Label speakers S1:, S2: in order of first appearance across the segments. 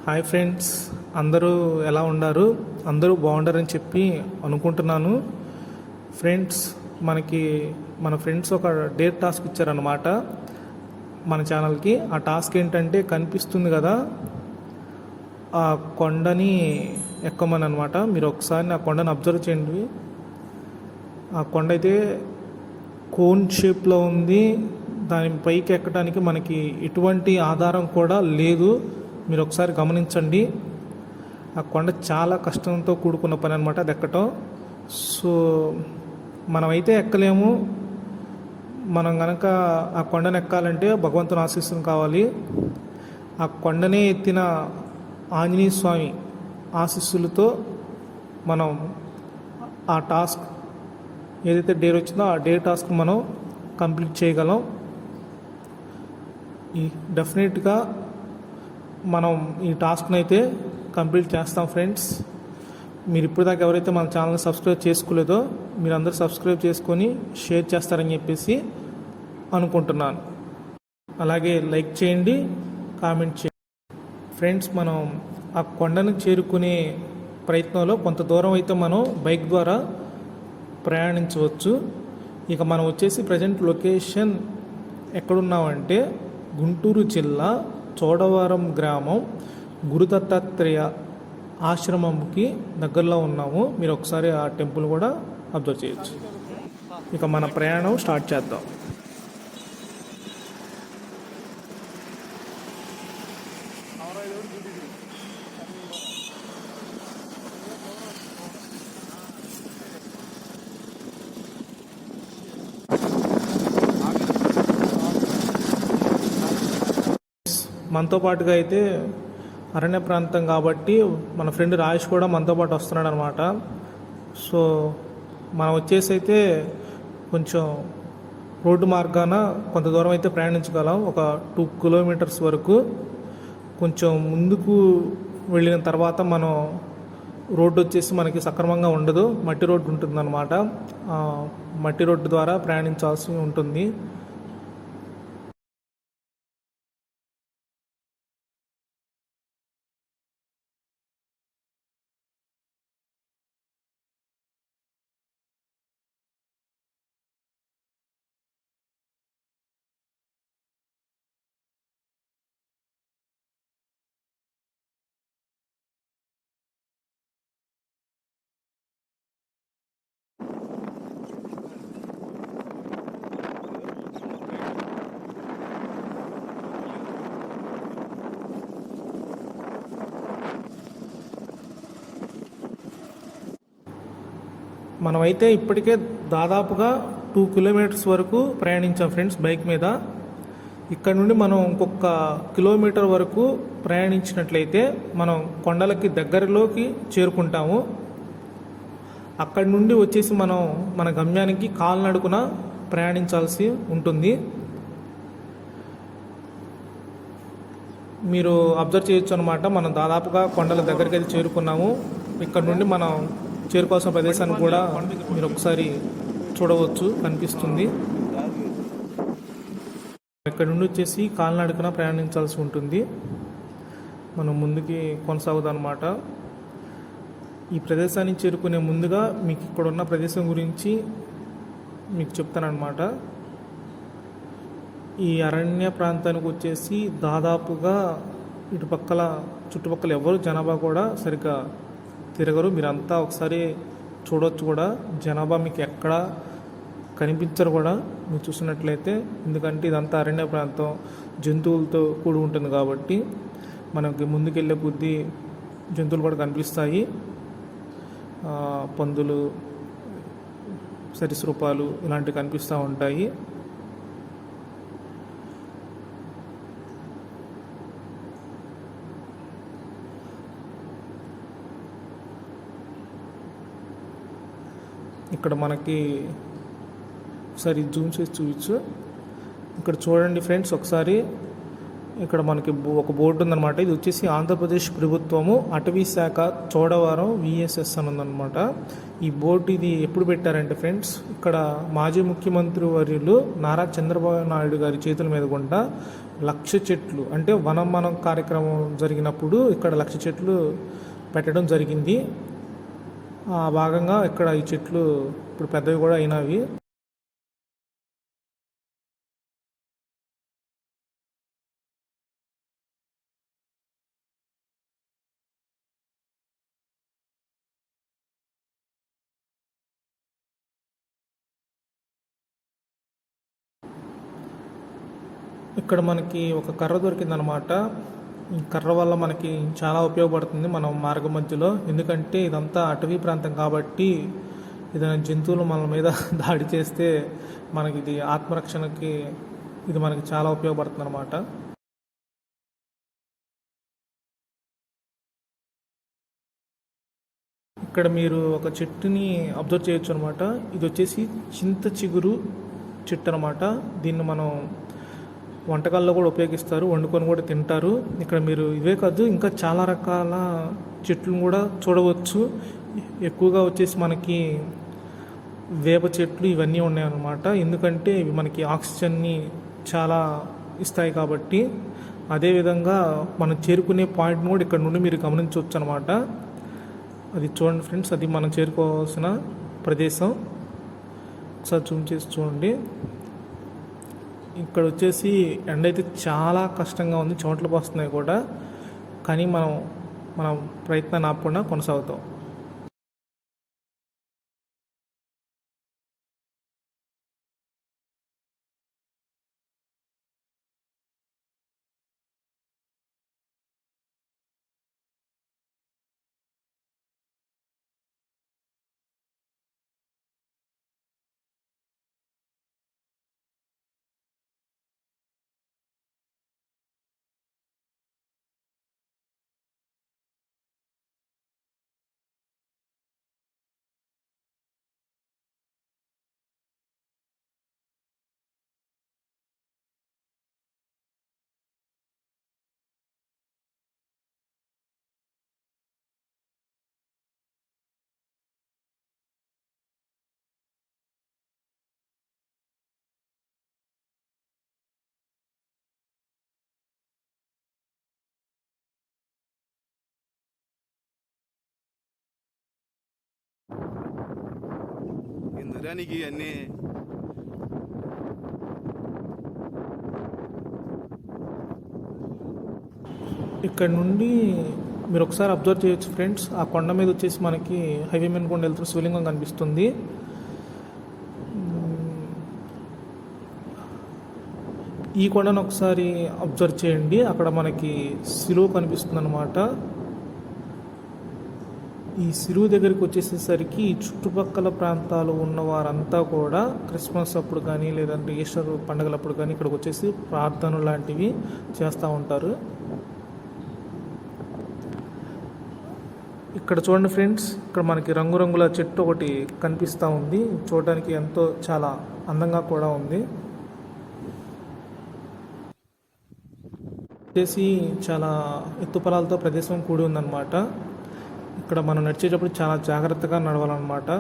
S1: Hi friends, అందరూ ఎలా ఉన్నారు? అందరూ బాగుండారని చెప్పి అనుకుంటున్నాను. ఫ్రెండ్స్, మన ఫ్రెండ్స్ ఒక డేర్ టాస్క్ ఇచ్చారన్నమాట మన ఛానల్కి. ఆ టాస్క్ ఏంటంటే, కనిపిస్తుంది కదా ఆ కొండని ఎక్కమని అనమాట. మీరు ఒకసారి ఆ కొండని అబ్జర్వ్ చేయండి. ఆ కొండ అయితే కోన్ షేప్లో ఉంది. దాని పైకి ఎక్కడానికి మనకి ఎటువంటి ఆధారం కూడా లేదు. మీరు ఒకసారి గమనించండి. ఆ కొండ చాలా కష్టంతో కూడుకున్న పని అనమాట అది ఎక్కటం. సో మనమైతే ఎక్కలేము. మనం కనుక ఆ కొండను ఎక్కాలంటే భగవంతుని ఆశీస్సులు కావాలి. ఆ కొండనే ఎత్తిన ఆంజనేయ స్వామి ఆశీస్సులతో మనం ఆ టాస్క్ ఏదైతే డేర్ వచ్చిందో ఆ డేర్ టాస్క్ మనం కంప్లీట్ చేయగలం. డెఫినెట్గా మనం ఈ టాస్క్ని అయితే కంప్లీట్ చేస్తాం ఫ్రెండ్స్. మీరు ఇప్పటిదాకా ఎవరైతే మన ఛానల్ని సబ్స్క్రైబ్ చేసుకోలేదో మీరందరూ సబ్స్క్రైబ్ చేసుకొని షేర్ చేస్తారని చెప్పేసి అనుకుంటున్నాను. అలాగే లైక్ చేయండి, కామెంట్ చేయండి. ఫ్రెండ్స్, మనం ఆ కొండను చేరుకునే ప్రయత్నంలో కొంత దూరం అయితే మనం బైక్ ద్వారా ప్రయాణించవచ్చు. ఇక మనం వచ్చేసి ప్రజెంట్ లొకేషన్ ఎక్కడున్నామంటే గుంటూరు జిల్లా చోడవరం గ్రామం గురుదత్తాత్రేయ ఆశ్రమంకి దగ్గరలో ఉన్నాము. మీరు ఒకసారి ఆ టెంపుల్ కూడా అబ్జర్వ్ చేయొచ్చు. ఇక మన ప్రయాణం స్టార్ట్ చేద్దాం. మనతో పాటుగా అయితే అరణ్య ప్రాంతం కాబట్టి మన ఫ్రెండ్ రాజేష్ కూడా మనతో పాటు వస్తున్నాడు అనమాట. సో మనం వచ్చేసి అయితే కొంచెం రోడ్డు మార్గాన కొంత దూరం అయితే ప్రయాణించగలం. ఒక 2 కిలోమీటర్స్ వరకు. కొంచెం ముందుకు వెళ్ళిన తర్వాత మనం రోడ్డు వచ్చేసి మనకి సక్రమంగా ఉండదు, మట్టి రోడ్డు ఉంటుందన్నమాట. మట్టి రోడ్డు ద్వారా ప్రయాణించాల్సి ఉంటుంది. మనమైతే ఇప్పటికే దాదాపుగా 2 కిలోమీటర్స్ వరకు ప్రయాణించాం ఫ్రెండ్స్ బైక్ మీద. ఇక్కడ నుండి మనం ఇంకొక కిలోమీటర్ వరకు ప్రయాణించినట్లయితే మనం కొండలకి దగ్గరలోకి చేరుకుంటాము. అక్కడి నుండి వచ్చేసి మనం మన గమ్యానికి కాలినడకన ప్రయాణించాల్సి ఉంటుంది. మీరు అబ్జర్వ్ చేయొచ్చు అనమాట. మనం దాదాపుగా కొండల దగ్గరికి అయితే చేరుకున్నాము. ఇక్కడ నుండి మనం చేరుకోవాల్సిన ప్రదేశాన్ని కూడా మీరు ఒకసారి చూడవచ్చు, కనిపిస్తుంది. ఇక్కడ నుండి వచ్చేసి కాలినడకన ప్రయాణించాల్సి ఉంటుంది. మనం ముందుకి కొనసాగుదాం అనమాట. ఈ ప్రదేశాన్ని చేరుకునే ముందుగా మీకు ఇక్కడ ఉన్న ప్రదేశం గురించి మీకు చెప్తానమాట. ఈ అరణ్య ప్రాంతానికి వచ్చేసి దాదాపుగా చుట్టుపక్కల ఎవరు జనాభా కూడా సరిగ్గా తిరగరు. మీరంతా ఒకసారి చూడవచ్చు కూడా. జనాభా మీకు ఎక్కడ కనిపించరు కూడా మీరు చూసినట్లయితే. ఎందుకంటే ఇదంతా అరణ్య ప్రాంతం, జంతువులతో కూడి ఉంటుంది కాబట్టి మనకి ముందుకెళ్ళే కొద్దీ జంతువులు కూడా కనిపిస్తాయి. పందులు, సరీసృపాలు ఇలాంటివి కనిపిస్తూ ఉంటాయి. ఇక్కడ మనకి ఒకసారి జూమ్ చేసి చూపించు. ఇక్కడ చూడండి ఫ్రెండ్స్, ఒకసారి ఇక్కడ మనకి ఒక బోర్డు ఉందన్నమాట. ఇది వచ్చేసి ఆంధ్రప్రదేశ్ ప్రభుత్వము అటవీ శాఖ చోడవరం విఎస్ఎస్ అని ఉందన్నమాట. ఈ బోర్డు ఇది ఎప్పుడు పెట్టారంటే ఫ్రెండ్స్, ఇక్కడ మాజీ ముఖ్యమంత్రి వర్యులు నారా చంద్రబాబు నాయుడు గారి చేతుల మీద గుండా 1,00,000 చెట్లు అంటే వనం కార్యక్రమం జరిగినప్పుడు ఇక్కడ 1,00,000 చెట్లు పెట్టడం జరిగింది. ఆ భాగంగా ఇక్కడ ఈ చెట్లు ఇప్పుడు పెద్దవి కూడా అయినవి. ఇక్కడ మనకి ఒక కర్ర దొరికిందనమాట. ఈ కర్ర వల్ల మనకి చాలా ఉపయోగపడుతుంది మనం మార్గ మధ్యలో. ఎందుకంటే ఇదంతా అటవీ ప్రాంతం కాబట్టి ఏదైనా జంతువులు మన మీద దాడి చేస్తే మనకి ఇది ఆత్మరక్షణకి ఇది మనకి చాలా ఉపయోగపడుతుంది అనమాట. ఇక్కడ మీరు ఒక చెట్టుని అబ్జర్వ్ చేయొచ్చు అనమాట. ఇది వచ్చేసి చింత చిగురు చెట్టు అనమాట. దీన్ని మనం వంటకాల్లో కూడా ఉపయోగిస్తారు, వండుకొని కూడా తింటారు. ఇక్కడ మీరు ఇవే కాదు ఇంకా చాలా రకాల చెట్లను కూడా చూడవచ్చు. ఎక్కువగా వచ్చేసి మనకి వేప చెట్లు ఇవన్నీ ఉన్నాయన్నమాట. ఎందుకంటే ఇవి మనకి ఆక్సిజన్ని చాలా ఇస్తాయి కాబట్టి. అదేవిధంగా మనం చేరుకునే పాయింట్ని కూడా ఇక్కడ నుండి మీరు గమనించవచ్చు అనమాట. అది చూడండి ఫ్రెండ్స్, అది మనం చేరుకోవాల్సిన ప్రదేశం. ఒకసారి జూమ్ చేసి చూడండి. ఇక్కడ వచ్చేసి ఎండ అయితే చాలా కష్టంగా ఉంది, చెమటలు పోస్తున్నాయి కూడా. కానీ మన ప్రయత్నాన్ని ఆపకుండా కొనసాగుతాం.
S2: ఎందుకు అన్నీ
S1: ఇక్కడ నుండి మీరు ఒకసారి అబ్జర్వ్ చేయొచ్చు ఫ్రెండ్స్. ఆ కొండ మీద వచ్చేసి మనకి హైవే మీద కొండ వెళ్తున్న శివలింగం కనిపిస్తుంది. ఈ కొండను ఒకసారి అబ్జర్వ్ చేయండి. అక్కడ మనకి శిలువ కనిపిస్తుంది అనమాట. ఈ శిలువ దగ్గరికి వచ్చేసేసరికి చుట్టుపక్కల ప్రాంతాలు ఉన్న వారంతా కూడా క్రిస్మస్ అప్పుడు కానీ లేదంటే ఈస్టర్ పండుగలప్పుడు కానీ ఇక్కడికి వచ్చేసి ప్రార్థనలు లాంటివి చేస్తూ ఉంటారు. ఇక్కడ చూడండి ఫ్రెండ్స్, ఇక్కడ మనకి రంగురంగుల చెట్టు ఒకటి కనిపిస్తూ ఉంది. చూడడానికి ఎంతో చాలా అందంగా కూడా ఉంది. వచ్చేసి చాలా ఎత్తుపలాలతో ప్రదేశం కూడి ఉందన్నమాట. ఇక్కడ మనం నడిచేటప్పుడు చాలా జాగ్రత్తగా నడవాలన్నమాట.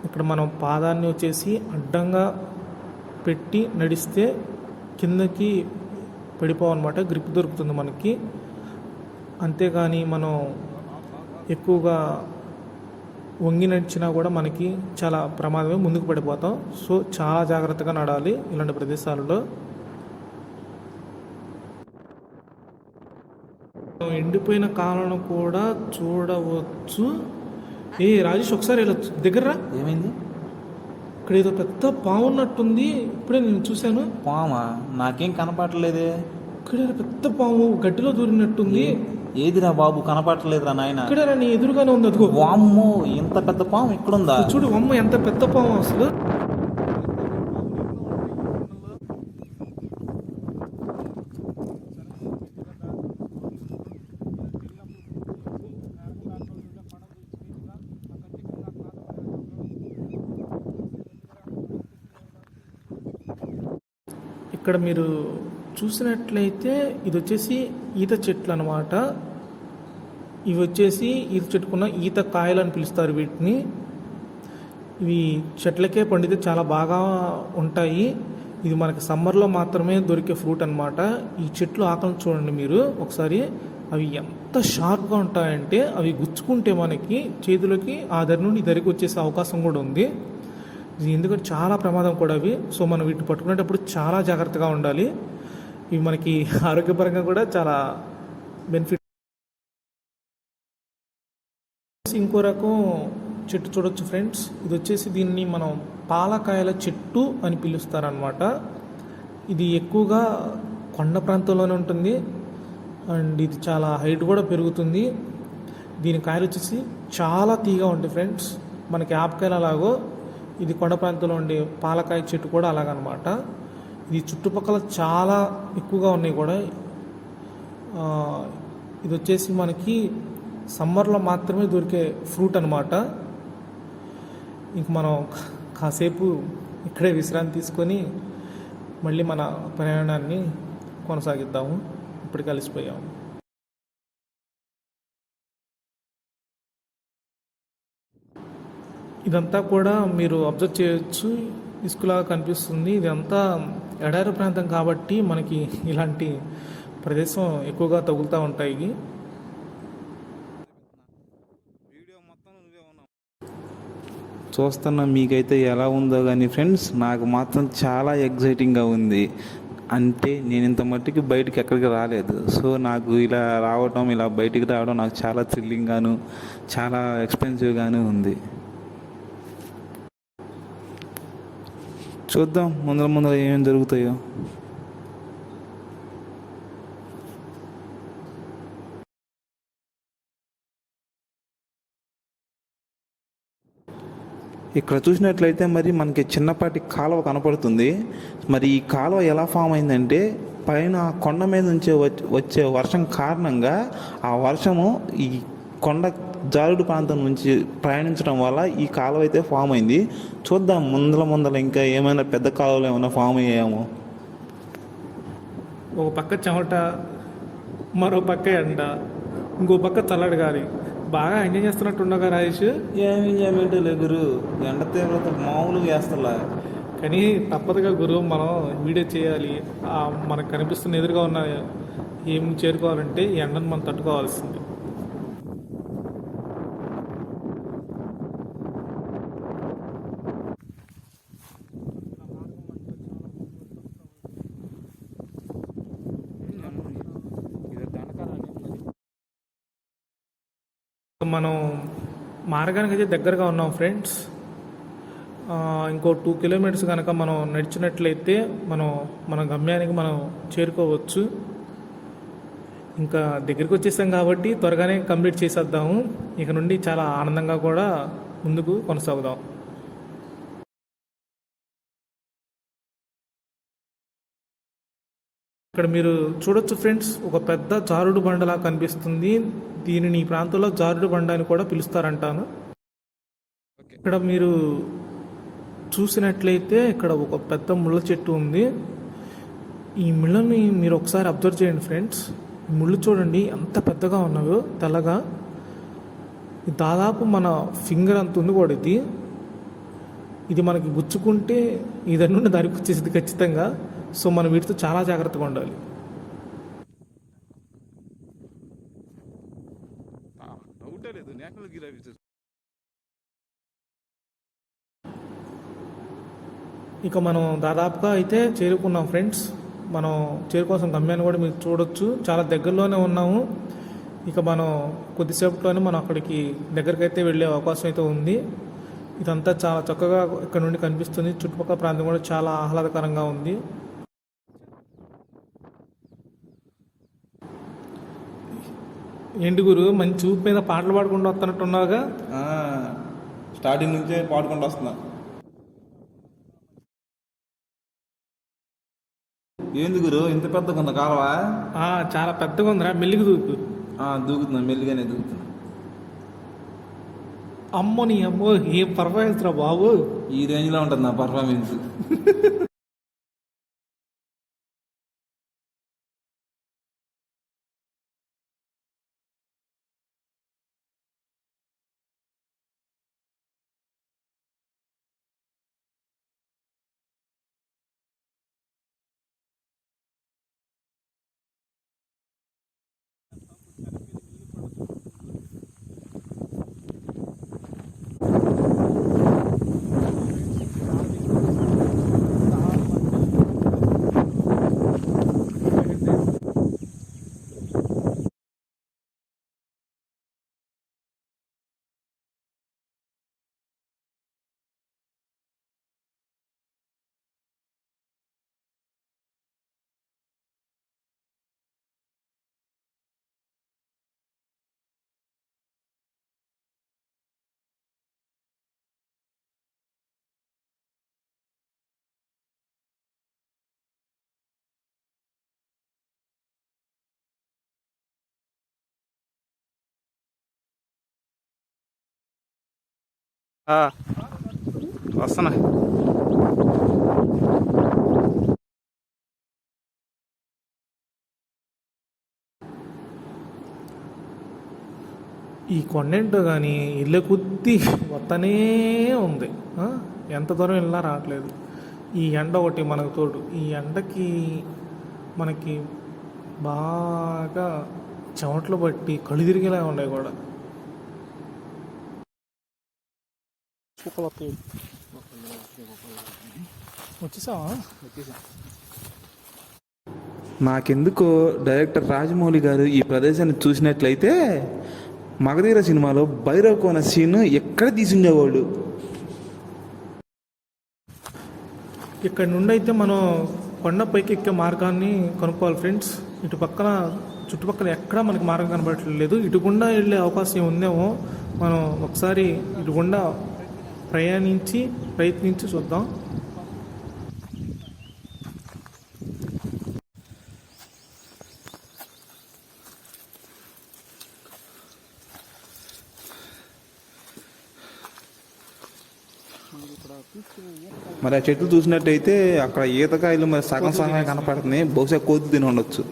S1: ఇక్కడ మనం పాదాన్ని వచ్చేసి అడ్డంగా పెట్టి నడిస్తే కిందకి పడిపోవన్నమాట, గ్రిప్ దొరుకుతుంది మనకి. అంతేగాని మనం ఎక్కువగా వంగి నడిచినా కూడా మనకి చాలా ప్రమాదమే, ముందుకు పడిపోతాం. సో చాలా జాగ్రత్తగా నడాలి ఇలాంటి ప్రదేశాలలో. ఎండిపోయిన కాలను కూడా చూడవచ్చు. రాజేష్ ఒకసారి వెళ్ళొచ్చు, దగ్గర
S3: ఏమైంది?
S1: ఇక్కడ ఏదో పెద్ద పాము ఉన్నట్టుంది, ఇప్పుడే నేను చూశాను.
S3: పామా? నాకేం కనపడలేదే.
S1: ఇక్కడ ఏదో పెద్ద పాము గడ్డిలో దూరినట్టుంది.
S3: ఏదిరా బాబు, కనపడలేదురా నాయన.
S1: ఇక్కడ నీ ఎదురుగానే ఉంది. అదిగో
S3: వామ్మో, ఇంత పెద్ద పాము ఇక్కడుందా?
S1: చూడు అమ్మ, ఎంత పెద్ద పాము అసలు. ఇక్కడ మీరు చూసినట్లయితే ఇది వచ్చేసి ఈత చెట్లు అనమాట. ఇవి వచ్చేసి ఈత చెట్టుకున్న ఈత కాయలు అని పిలుస్తారు వీటిని. ఇవి చెట్లకే పండితే చాలా బాగా ఉంటాయి. ఇది మనకి సమ్మర్లో మాత్రమే దొరికే ఫ్రూట్ అనమాట. ఈ చెట్లు ఆకలి చూడండి మీరు ఒకసారి. అవి ఎంత షార్ప్గా ఉంటాయంటే అవి గుచ్చుకుంటే మనకి చేతులకి ఆ దరి నుండి ఈ దరికి వచ్చేసే అవకాశం కూడా ఉంది. ఇది ఎందుకంటే చాలా ప్రమాదం కూడా అవి. సో మనం వీటిని పట్టుకునేటప్పుడు చాలా జాగ్రత్తగా ఉండాలి. ఇవి మనకి ఆరోగ్యపరంగా కూడా చాలా బెనిఫిట్. ఇంకో రకం చెట్టు చూడొచ్చు ఫ్రెండ్స్. ఇది వచ్చేసి దీన్ని మనం పాలకాయల చెట్టు అని పిలుస్తారనమాట. ఇది ఎక్కువగా కొండ ప్రాంతంలోనే ఉంటుంది అండ్ ఇది చాలా హైట్ కూడా పెరుగుతుంది. దీని కాయలు వచ్చేసి చాలా తీగా ఉంటాయి ఫ్రెండ్స్. మనకి ఆపకాయలు అలాగో ఇది కొండ ప్రాంతంలో ఉండే పాలకాయ చెట్టు కూడా అలాగనమాట. ఇది చుట్టుపక్కల చాలా ఎక్కువగా ఉన్నాయి కూడా. ఇది వచ్చేసి మనకి సమ్మర్లో మాత్రమే దొరికే ఫ్రూట్ అనమాట. ఇంక మనం కాసేపు ఇక్కడే విశ్రాంతి తీసుకొని మళ్ళీ మన ప్రయాణాన్ని కొనసాగిద్దాము. ఇప్పుడు కలిసిపోయాము. ఇదంతా కూడా మీరు అబ్జర్వ్ చేయొచ్చు, ఇసుకలాగా కనిపిస్తుంది. ఇదంతా ఎడారి ప్రాంతం కాబట్టి మనకి ఇలాంటి ప్రదేశం ఎక్కువగా తగులుతూ ఉంటాయి.
S2: వీడియో మొత్తం నువ్వే ఉన్నావు.
S3: చూస్తున్నా మీకైతే ఎలా ఉందో కానీ ఫ్రెండ్స్, నాకు మాత్రం చాలా ఎగ్జైటింగ్గా ఉంది. అంటే నేను ఇంత మట్టికి బయటికి ఎక్కడికి రాలేదు. సో నాకు ఇలా రావడం, ఇలా బయటికి రావడం నాకు చాలా థ్రిల్లింగ్గాను చాలా ఎక్స్పెన్సివ్గాను ఉంది. చూద్దాం ముందర ఏమేమి జరుగుతాయో. ఇక్కడ చూసినట్లయితే మరి మనకి చిన్నపాటి కాలువ కనపడుతుంది. మరి ఈ కాలువ ఎలా ఫామ్ అయిందంటే పైన కొండ మీద నుంచి వచ్చే వర్షం కారణంగా ఆ వర్షము ఈ కొండ జారుడు ప్రాంతం నుంచి ప్రయాణించడం వల్ల ఈ కాలువ అయితే ఫామ్ అయింది. చూద్దాం ముందర ఇంకా ఏమైనా పెద్ద కాలువలు ఏమైనా ఫామ్ అయ్యాయేమో.
S1: ఒక పక్క చెమట, మరో పక్క ఎండ, ఇంకో పక్క చల్లడి గాలి. బాగా ఎంజాయ్ చేస్తున్నట్టున్నాగా రాజేష్.
S3: ఏమి ఎంజాయ్మెంట్ లే గురు, ఎండ తీవ్రత మామూలుగా వేస్తలా.
S1: కానీ తప్పదుగా గురు, మనం వీడియో చేయాలి. మనకు కనిపిస్తున్న ఎదురుగా ఉన్న ఏం చేరుకోవాలంటే ఈ ఎండను మనం తట్టుకోవాల్సింది. మనం మార్గానికి అయితే దగ్గరగా ఉన్నాం ఫ్రెండ్స్. ఇంకో 2 కిలోమీటర్స్ కనుక మనం నడిచినట్లయితే మన గమ్యానికి మనం చేరుకోవచ్చు. ఇంకా దగ్గరికి వచ్చేసాం కాబట్టి త్వరగానే కంప్లీట్ చేసేద్దాము. ఇక నుండి చాలా ఆనందంగా కూడా ముందుకు కొనసాగుదాం. ఇక్కడ మీరు చూడొచ్చు ఫ్రెండ్స్, ఒక పెద్ద జారుడు బండలా కనిపిస్తుంది. దీనిని ఈ ప్రాంతంలో జారుడు బండ అని కూడా పిలుస్తారంటాను. ఇక్కడ మీరు చూసినట్లయితే ఇక్కడ ఒక పెద్ద ముళ్ళ చెట్టు ఉంది. ఈ ముళ్ళని మీరు ఒకసారి అబ్జర్వ్ చేయండి ఫ్రెండ్స్. ఈ ముళ్ళు చూడండి ఎంత పెద్దగా ఉన్నాయో, తెల్లగా. దాదాపు మన ఫింగర్ అంత ఉంది కూడా ఇది. ఇది మనకి గుచ్చుకుంటే ఇదరి నుండి దారికి వచ్చేసింది ఖచ్చితంగా. సో మనం వీటితో చాలా జాగ్రత్తగా ఉండాలి.
S2: డౌటే లేదు, నేషనల్ జియోగ్రఫీ.
S1: ఇక మనం దాదాపుగా అయితే చేరుకున్నాం ఫ్రెండ్స్. మనం చేరుకోవాల్సిన గమ్యాన్ని కూడా మీరు చూడొచ్చు, చాలా దగ్గరలోనే ఉన్నాము. ఇక మనం కొద్దిసేపట్లోనే మనం అక్కడికి దగ్గరికి అయితే వెళ్ళే అవకాశం అయితే ఉంది. ఇదంతా చాలా చక్కగా ఇక్కడ నుండి కనిపిస్తుంది. చుట్టుపక్కల ప్రాంతం కూడా చాలా ఆహ్లాదకరంగా ఉంది. ఏంటి గురు, మంచి ఊపు మీద పాటలు పాడుకుంటూ వస్తున్నట్టున్నావుగా?
S3: స్టార్టింగ్ నుంచే పాడుకుంటూ వస్తున్నా. ఏంది గురు ఇంత పెద్దగా ఉందా కాలువ?
S1: చాలా పెద్దగా ఉందిరా, మెల్లిగి దూకు.
S3: దూకుతున్నా, మెల్లిగానే దూకుతున్నా.
S1: అమ్మో నీ అమ్మో, ఏం పర్ఫార్మెన్స్ రా బాబు.
S3: ఈ రేంజ్లో ఉంటుంది నా పర్ఫార్మెన్స్.
S2: వస్తున్నా.
S1: ఈ కొండేంటో కానీ ఇళ్ళ కొద్దీ వస్తనే ఉంది. ఎంత దూరం వెళ్ళినా రావట్లేదు. ఈ ఎండ ఒకటి మనకు తోడు. ఈ ఎండకి మనకి బాగా చెమటలు పట్టి కళ్ళు తిరిగేలా ఉన్నాయి కూడా. వచ్చేసావా?
S3: నాకెందుకో డైరెక్టర్ రాజమౌళి గారు ఈ ప్రదేశాన్ని చూసినట్లయితే మగధీర సినిమాలో భైరవ్ కోన సీన్ ఎక్కడ తీసుండేవాళ్ళు.
S1: ఇక్కడ నుండి అయితే మనం కొండ పైకి ఎక్కే మార్గాన్ని కనుక్కోవాలి ఫ్రెండ్స్. ఇటు పక్కన చుట్టుపక్కల ఎక్కడా మనకి మార్గం కనబడట్లేదు. ఇటు గుండా వెళ్ళే అవకాశం ఉందేమో. మనం ఒకసారి ఇటు గుండా ప్రయత్నించి చూద్దాం.
S3: మరి ఆ చెట్లు చూసినట్టయితే అక్కడ ఈతకాయలు మరి సగం సగమే కనపడుతున్నాయి. బహుశా కోతి తిని ఉండొచ్చు.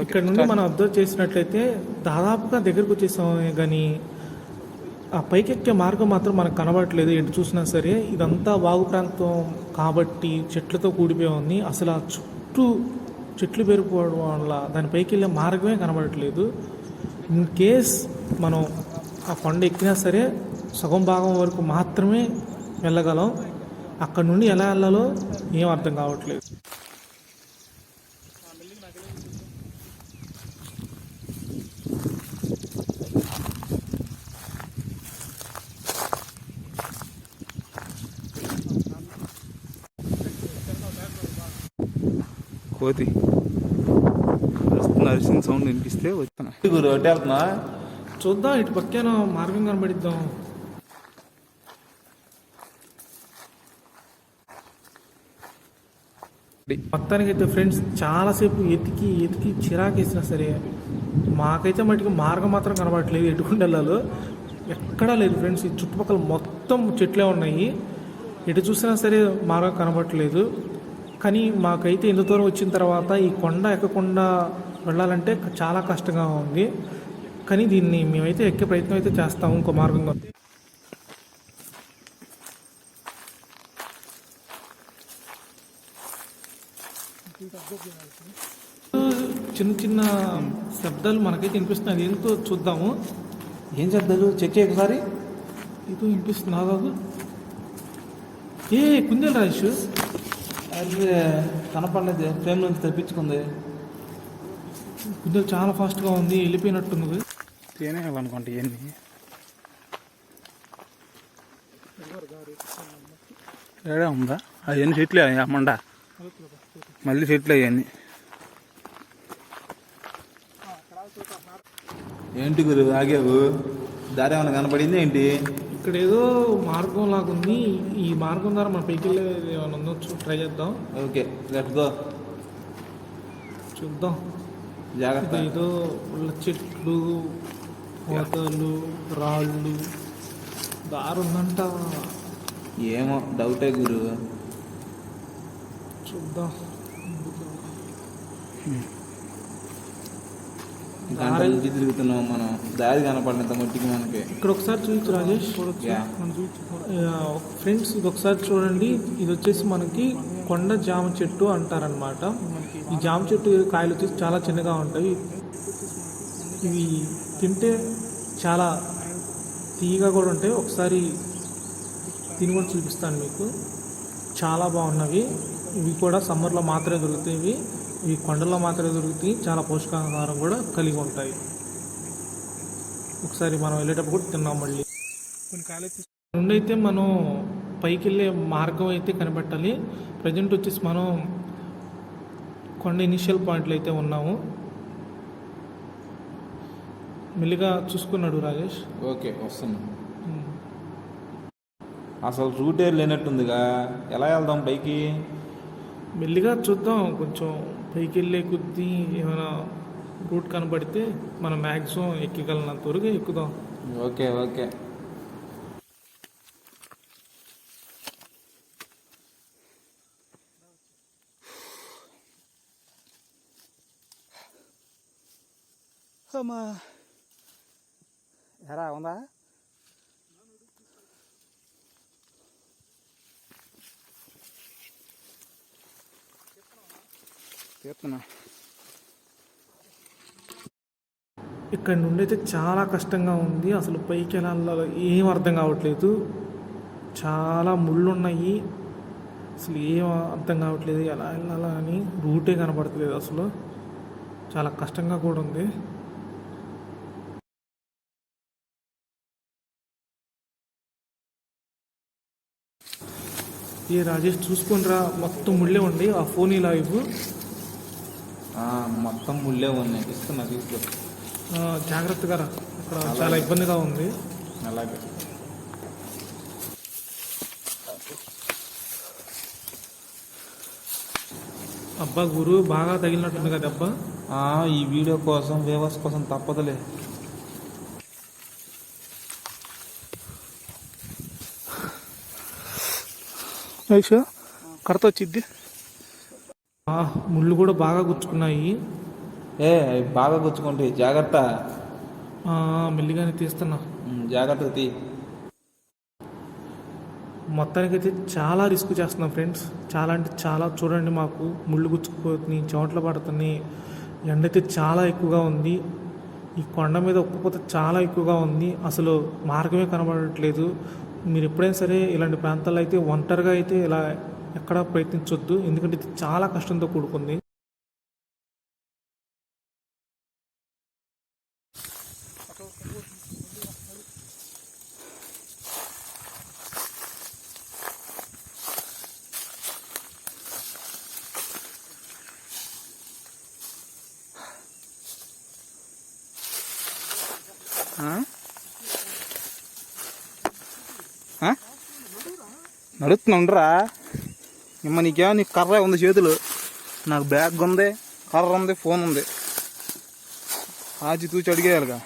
S1: ఇక్కడ నుండి మనం అబ్జర్వ్ చేసినట్లయితే దాదాపుగా దగ్గరకు వచ్చేసామే కానీ ఆ పైకెక్కే మార్గం మాత్రం మనకు కనబడట్లేదు. ఎటు చూసినా సరే ఇదంతా వాగు ప్రాంతం కాబట్టి చెట్లతో కూడిపోయి ఉంది. అసలు ఆ చుట్టూ చెట్లు పెరిగిపోవడం వల్ల దాని పైకి వెళ్ళే మార్గమే కనబడట్లేదు. ఇన్ కేస్ మనం ఆ కొండ ఎక్కినా సరే సగం భాగం వరకు మాత్రమే వెళ్ళగలం. అక్కడ నుండి ఎలా వెళ్ళాలో ఏం అర్థం కావట్లేదు.
S2: కోతి నరిసిన సౌండ్ వినిపిస్తే వచ్చాను.
S3: వెళ్తున్నా
S1: చూద్దాం, ఇటు పక్కన మార్గం కనబడిద్దాం. మొత్తానికైతే ఫ్రెండ్స్ చాలాసేపు ఎతికి చిరాకేసినా సరే మాకైతే మటుకు మార్గం మాత్రం కనబడట్లేదు. ఎటుకుండా వెళ్ళాలో ఎక్కడా లేదు ఫ్రెండ్స్. ఈ చుట్టుపక్కల మొత్తం చెట్లే ఉన్నాయి. ఎటు చూసినా సరే మార్గం కనబడట్లేదు. కానీ మాకైతే ఇంత దూరం వచ్చిన తర్వాత ఈ కొండ ఎక్కకుండా వెళ్ళాలంటే చాలా కష్టంగా ఉంది. కానీ దీన్ని మేమైతే ఎక్కే ప్రయత్నం అయితే చేస్తాము ఇంకో మార్గంగా. చిన్న చిన్న శబ్దాలు మనకైతే వినిపిస్తున్నాయి. అది ఏంటో చూద్దాము.
S3: ఏం శబ్దాలు చెక్ చేయ ఒకసారి.
S1: ఇది వినిపిస్తున్నా కాదు. ఏ కుందేలు రాజు
S3: అదే కనపడలేదు. ఫ్రేమ్ నుంచి తెప్పించుకుంది.
S1: కుందేలు చాలా ఫాస్ట్గా ఉంది. వెళ్ళిపోయినట్టున్నది.
S2: తేనే అనుకుంటా ఇవన్నీ ఏడా ఉందా? అవన్నీ చెట్లే అమ్మండా, మళ్ళీ చెట్లు అవన్నీ.
S3: ఏంటి గురు ఆగావు? దారి ఏమైనా కనపడింది ఏంటి?
S1: ఇక్కడ ఏదో మార్గం లాగుంది. ఈ మార్గం ద్వారా మన పైకి వెళ్ళేది ఏమైనా ఉందో ట్రై చేద్దాం.
S3: Okay let's go.
S1: చూద్దాం.
S3: జాగ్రత్త.
S1: ఏదో చెట్లు, కోతలు, రాళ్ళు దారి ఉందంట.
S3: ఏమో డౌటే గురు.
S1: చూద్దాం.
S3: గంట నుంచి తిరుగుతున్నాం మనం. దారి కనపడినంత మట్టికి మనకి.
S1: ఇక్కడ ఒకసారి చూపించు రాజేష్. ఫ్రెండ్స్ ఇది ఒకసారి చూడండి. ఇది వచ్చేసి మనకి కొండ జామ చెట్టు అంటారనమాట. ఈ జామ చెట్టు కాయలు వచ్చేసి చాలా చిన్నగా ఉంటాయి. ఇవి తింటే చాలా తీయగా కూడా ఉంటాయి. ఒకసారి తిని కూడా చూపిస్తాను మీకు. చాలా బాగున్నవి. ఇవి కూడా సమ్మర్లో మాత్రమే దొరుకుతాయి. ఇవి కొండల్లో మాత్రమే దొరుకుతాయి. చాలా పోషకాహారం కూడా కలిగి ఉంటాయి. ఒకసారి మనం వెళ్ళేటప్పుడు కూడా తిన్నాం. మళ్ళీ కొన్ని కాయలు నుండి అయితే మనం పైకి వెళ్ళే మార్గం అయితే కనిపెట్టాలి. ప్రజెంట్ వచ్చేసి మనం కొండ ఇనిషియల్ పాయింట్లు అయితే ఉన్నాము. మెల్లిగా చూసుకున్నాడు రాజేష్.
S3: ఓకే వస్తున్నాం. అసలు రూటే లేనట్టుందిగా. ఎలా వెళ్దాం పైకి?
S1: మెల్లిగా చూద్దాం, కొంచెం పైకి వెళ్ళే కొద్దీ ఏమైనా రూట్ కనబడితే మనం మ్యాక్సిమం ఎక్కగలనంత వరకు ఎక్కుదాం.
S3: Okay okay.
S2: అమ్మా ఎరా ఉందా? తీస్తున్నా.
S1: ఇక్కడ నుండి అయితే చాలా కష్టంగా ఉంది. అసలు పైకి వెళ్ళాలో ఏం అర్థం కావట్లేదు. చాలా ముళ్ళు ఉన్నాయి. అసలు ఏం అర్థం కావట్లేదు, ఎలా వెళ్ళాలా అని రూటే కనబడట్లేదు. అసలు చాలా కష్టంగా కూడా ఉంది. ఏ రాజేష్ చూసుకునిరా, మొత్తం ముళ్ళే ఉండి. ఆ ఫోన్ ఇలా ఇవ్వు.
S3: మొత్తం ముళ్ళే ఉన్నాయి. ఇస్తున్నా తీసుకో.
S1: జాగ్రత్తగా రా, ఇక్కడ చాలా ఇబ్బందిగా ఉంది.
S3: అలాగే.
S1: అబ్బా గురు, బాగా తగిలినట్టుంది కదా అబ్బా.
S3: ఈ వీడియో కోసం, వ్యూవర్స్ కోసం తప్పదులే.
S1: ఐషా కడత వచ్చిద్ది. ముళ్ళు కూడా బాగా గుచ్చుకున్నాయి.
S3: అవి బాగా గుచ్చుకుంటాయి, జాగ్రత్త.
S1: మెల్లిగానే తీస్తున్నా.
S3: జాగ్రత్త తీ.
S1: మొత్తానికైతే చాలా రిస్క్ చేస్తున్నాం ఫ్రెండ్స్. చాలా అంటే చాలా. చూడండి, మాకు ముళ్ళు గుచ్చుకుపోతున్నాయి, చెమటలు పడుతున్నాయి. ఎండ అయితే చాలా ఎక్కువగా ఉంది. ఈ కొండ మీద ఉక్కపోతే చాలా ఎక్కువగా ఉంది. అసలు మార్గమే కనబడట్లేదు. మీరు ఎప్పుడైనా సరే ఇలాంటి ప్రాంతాల్లో అయితే ఒంటరిగా అయితే ఇలా ఎక్కడా ప్రయత్నించొద్దు, ఎందుకంటే ఇది చాలా కష్టంతో కూడుకుంది.
S2: నడుస్తున్నా ఉండరా నీకేమో, నీకు కర్ర ఉంది చేతులు, నాకు బ్యాగ్ ఉంది, కర్ర ఉంది, ఫోన్ ఉంది. ఆచి తూచి అడిగేయాలిగా.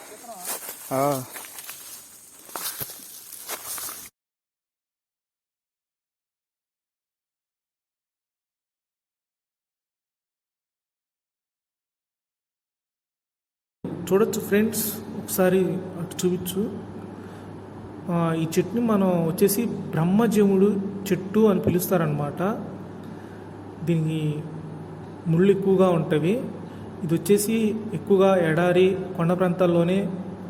S1: చూడొచ్చు ఫ్రెండ్స్, ఒకసారి అటు చూపించు. ఈ చెట్టుని మనం వచ్చేసి బ్రహ్మజముడు చెట్టు అని పిలుస్తారనమాట. దీనికి ముళ్ళు ఎక్కువగా ఉంటవి. ఇది వచ్చేసి ఎక్కువగా ఎడారి, కొండ ప్రాంతాల్లోనే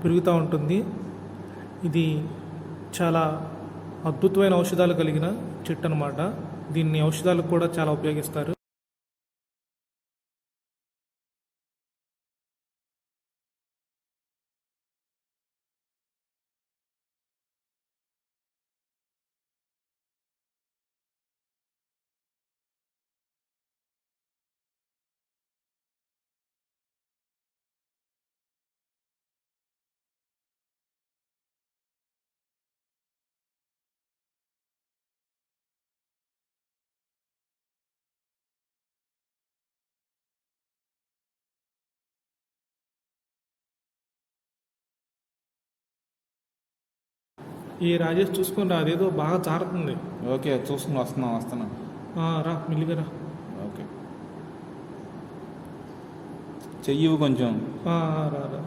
S1: పెరుగుతూ ఉంటుంది. ఇది చాలా అద్భుతమైన ఔషధాలు కలిగిన చెట్టు అనమాట. దీన్ని ఔషధాలకు కూడా చాలా ఉపయోగిస్తారు. ఈ రాజేష్ చూసుకొని రా, అదేదో బాగా జారుతుంది.
S3: ఓకే, చూసుకుని వస్తున్నా.
S1: రా, మెల్లిగా రా.
S3: ఓకే, చెయ్యి కొంచెం.
S1: రా రా.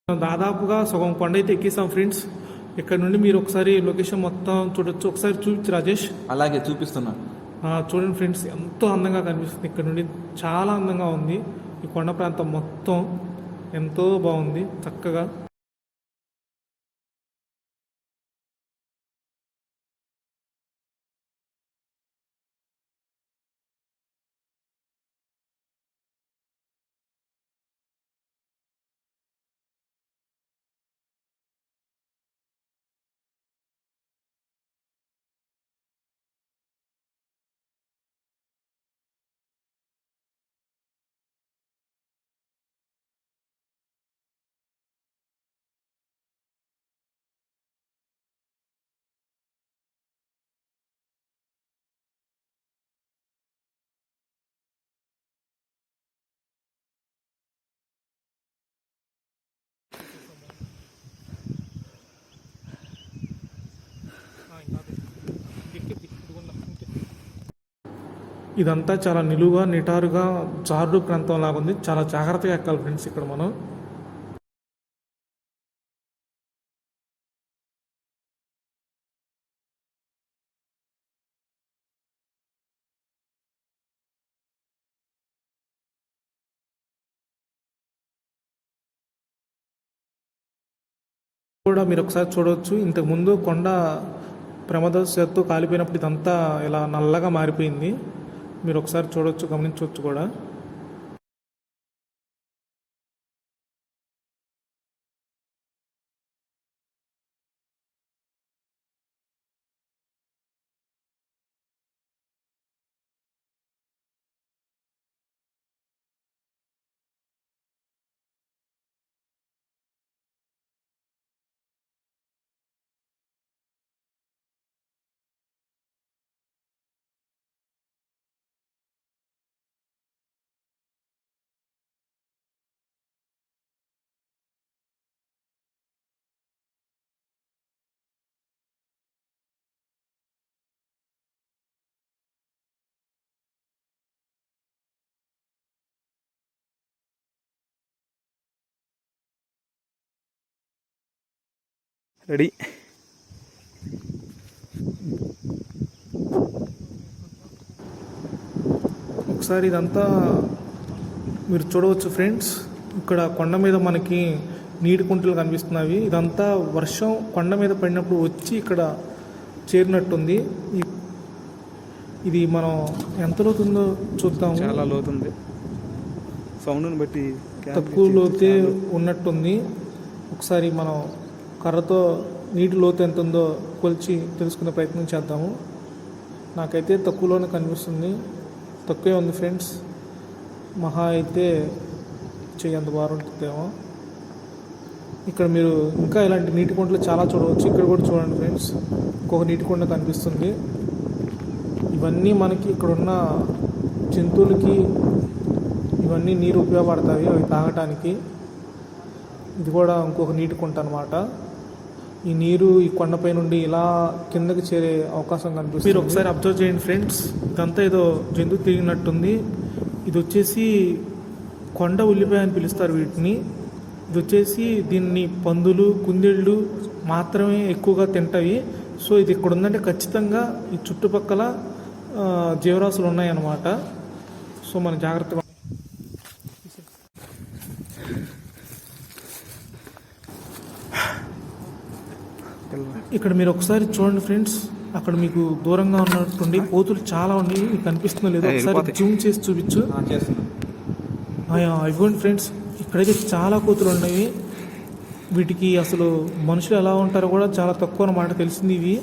S1: దాదాపుగా సగం కొండ అయితే ఎక్కేసాం ఫ్రెండ్స్. ఇక్కడ నుండి మీరు ఒకసారి లొకేషన్ మొత్తం చూడొచ్చు. ఒకసారి చూపించు రాజేష్.
S3: అలాగే, చూపిస్తున్నా.
S1: చూడండి ఫ్రెండ్స్, ఎంతో అందంగా కనిపిస్తుంది. ఇక్కడ నుండి చాలా అందంగా ఉంది. ఈ కొండ ప్రాంతం మొత్తం ఎంతో బాగుంది, చక్కగా. ఇదంతా చాలా నిలువుగా నిటారుగా జారుడు ప్రాంతం లాగా ఉంది. చాలా జాగ్రత్తగా ఎక్కాలి ఫ్రెండ్స్ ఇక్కడ మనం. కూడా మీరు ఒకసారి చూడవచ్చు, ఇంతకుముందు కొండ ప్రమాదవశాత్తు కాలిపోయినప్పుడు ఇదంతా ఇలా నల్లగా మారిపోయింది. మీరు ఒకసారి చూడవచ్చు, గమనించవచ్చు కూడా.
S2: రెడీ.
S1: ఒకసారి ఇదంతా మీరు చూడవచ్చు ఫ్రెండ్స్. ఇక్కడ కొండ మీద మనకి నీటి కుంటలు కనిపిస్తున్నవి. ఇదంతా వర్షం కొండ మీద పడినప్పుడు వచ్చి ఇక్కడ చేరినట్టుంది. ఇది మనం ఎంత లోతుందో చూద్దాం.
S2: చాలా లోతుంది, సౌండ్ని బట్టి
S1: తక్కువ లోతే ఉన్నట్టుంది. ఒకసారి మనం కర్రతో నీటి లోతు ఎంత ఉందో కొలిచి తెలుసుకునే ప్రయత్నం చేద్దాము. నాకైతే తక్కువలోనే కనిపిస్తుంది, తక్కువే ఉంది ఫ్రెండ్స్. మహా అయితే చెయ్యంత బాగుంటుందేమో. ఇక్కడ మీరు ఇంకా ఇలాంటి నీటి కుంటలు చాలా చూడవచ్చు. ఇక్కడ కూడా చూడండి ఫ్రెండ్స్, ఇంకొక నీటి కుండ కనిపిస్తుంది. ఇవన్నీ మనకి ఇక్కడున్న జంతువులకి ఇవన్నీ నీరు ఉపయోగపడతాయి, అవి తాగటానికి. ఇది కూడా ఇంకొక నీటి కుంట అనమాట. ఈ నీరు ఈ కొండపై నుండి ఇలా కిందకి చేరే అవకాశం కనిపిస్తుంది. మీరు ఒకసారి అబ్జర్వ్ చేయండి ఫ్రెండ్స్, ఇదంతా ఏదో జంతువు తిరిగినట్టుంది. ఇది వచ్చేసి కొండ ఉల్లిపాయ అని పిలుస్తారు వీటిని. ఇది వచ్చేసి దీన్ని పందులు, కుందేళ్ళు మాత్రమే ఎక్కువగా తింటాయి. సో ఇది ఇక్కడ ఉందంటే ఖచ్చితంగా ఈ చుట్టుపక్కల జీవరాశులు ఉన్నాయన్నమాట. సో మనం జాగ్రత్తగా ఇక్కడ మీరు ఒకసారి చూడండి ఫ్రెండ్స్, అక్కడ మీకు దూరంగా ఉన్నట్టుండి కోతులు చాలా ఉన్నాయి. మీకు కనిపిస్తుందో లేదో ఒకసారి జూమ్ చేసి చూపించు. ఇవ్వండి ఫ్రెండ్స్, ఇక్కడైతే చాలా కోతులు ఉన్నాయి. వీటికి అసలు మనుషులు ఎలా ఉంటారో కూడా చాలా తక్కువ అన్నమాట తెలిసింది. ఇవి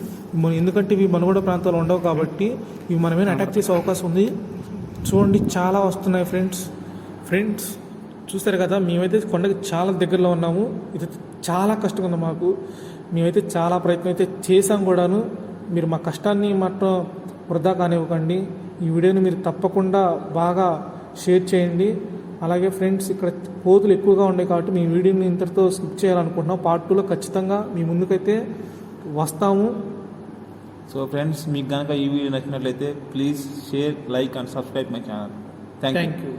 S1: ఎందుకంటే ఇవి మనుగడ ప్రాంతాలు ఉండవు కాబట్టి ఇవి మనమేనా అటాక్ చేసే అవకాశం ఉంది. చూడండి చాలా వస్తున్నాయి ఫ్రెండ్స్ చూస్తారు కదా. మేమైతే కొండకి చాలా దగ్గరలో ఉన్నాము. ఇది చాలా కష్టంగా ఉంది మాకు. మేమైతే చాలా ప్రయత్నం అయితే చేసాం కూడాను. మీరు మా కష్టాన్ని మాత్రం వృధా కానివ్వకండి. ఈ వీడియోని మీరు తప్పకుండా బాగా షేర్ చేయండి. అలాగే ఫ్రెండ్స్, ఇక్కడ కోతులు ఎక్కువగా ఉన్నాయి కాబట్టి మీ వీడియోని ఇంతటితో స్కిప్ చేయాలనుకుంటున్నాం. పార్ట్ 2లో ఖచ్చితంగా మీ ముందుకైతే వస్తాము.
S3: సో ఫ్రెండ్స్, మీకు కనుక ఈ వీడియో నచ్చినట్లయితే please share, like and subscribe my channel. Thank you.